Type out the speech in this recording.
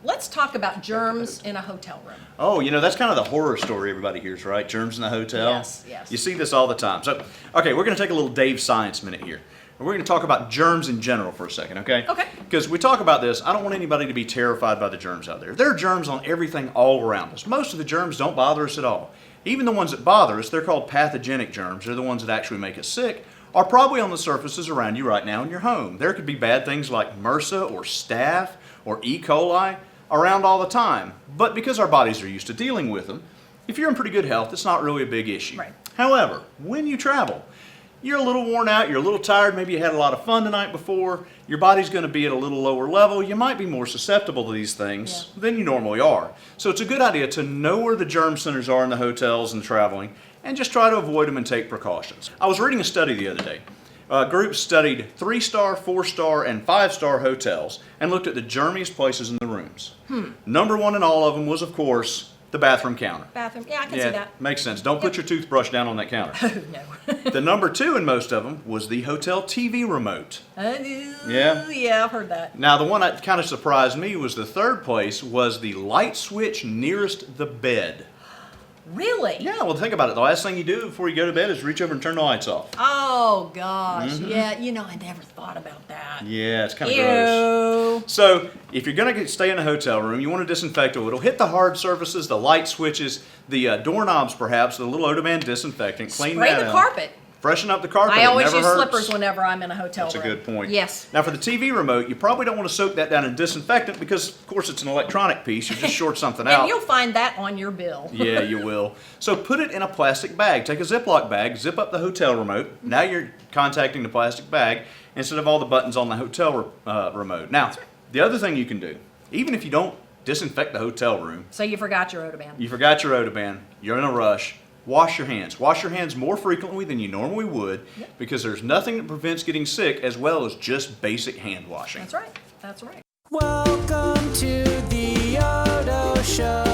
let's talk about germs in a hotel room. Oh, you know, that's kind of the horror story everybody hears, right? Germs in the hotel. Yes, yes. You see this all the time. So, okay, we're going to take a little Dave Science minute here. And we're going to talk about germs in general for a second, okay? Okay. Because we talk about this, I don't want anybody to be terrified by the germs out there. There are germs on everything all around us. Most of the germs don't bother us at all. Even the ones that bother us, they're called pathogenic germs. They're the ones that actually make us sick, are probably on the surfaces around you right now in your home. There could be bad things like MRSA or staph or E. coli around all the time. But because our bodies are used to dealing with them, if you're in pretty good health, it's not really a big issue. Right. However, when you travel, you're a little worn out, you're a little tired, maybe you had a lot of fun the night before, your body's going to be at a little lower level, you might be more susceptible to these things than you normally are. So it's a good idea to know where the germ centers are in the hotels and traveling, and just try to avoid them and take precautions. I was reading a study the other day. A group studied 3-star, 4-star, and 5-star hotels and looked at the germiest places in the rooms. Number one in all of them was, of course, the bathroom counter. Bathroom, yeah, I can see that. Makes sense. Don't put your toothbrush down on that counter. No. The number two in most of them was the hotel TV remote. Yeah, I've heard that. Now, the one that kind of surprised me was the third place was the light switch nearest the bed. Really? Yeah, well, think about it. The last thing you do before you go to bed is reach over and turn the lights off. Oh, gosh. Yeah, you know, I never thought about that. Yeah, it's kind of gross. So, if you're going to stay in a hotel room, you want to disinfect it. It'll hit the hard surfaces, the light switches, the doorknobs perhaps, the little OdoBan disinfectant. Clean Spray that the out. carpet. Freshen up the carpet. I always it never use hurts. slippers whenever I'm in a hotel room. That's a good point. Yes. Now for the TV remote, you probably don't want to soak that down in disinfectant because, of course, it's an electronic piece. You just short something out. And you'll find that on your bill. Yeah, you will. So put it in a plastic bag. Take a Ziploc bag, zip up the hotel remote. Now you're contacting the plastic bag instead of all the buttons on the hotel remote. Now, the other thing you can do, even if you don't disinfect the hotel room, So you forgot your OdoBan. you forgot your OdoBan, you're in a rush, wash your hands. Wash your hands more frequently than you normally would because there's nothing that prevents getting sick as well as just basic hand washing. That's right. That's right. Welcome to the Odo Show.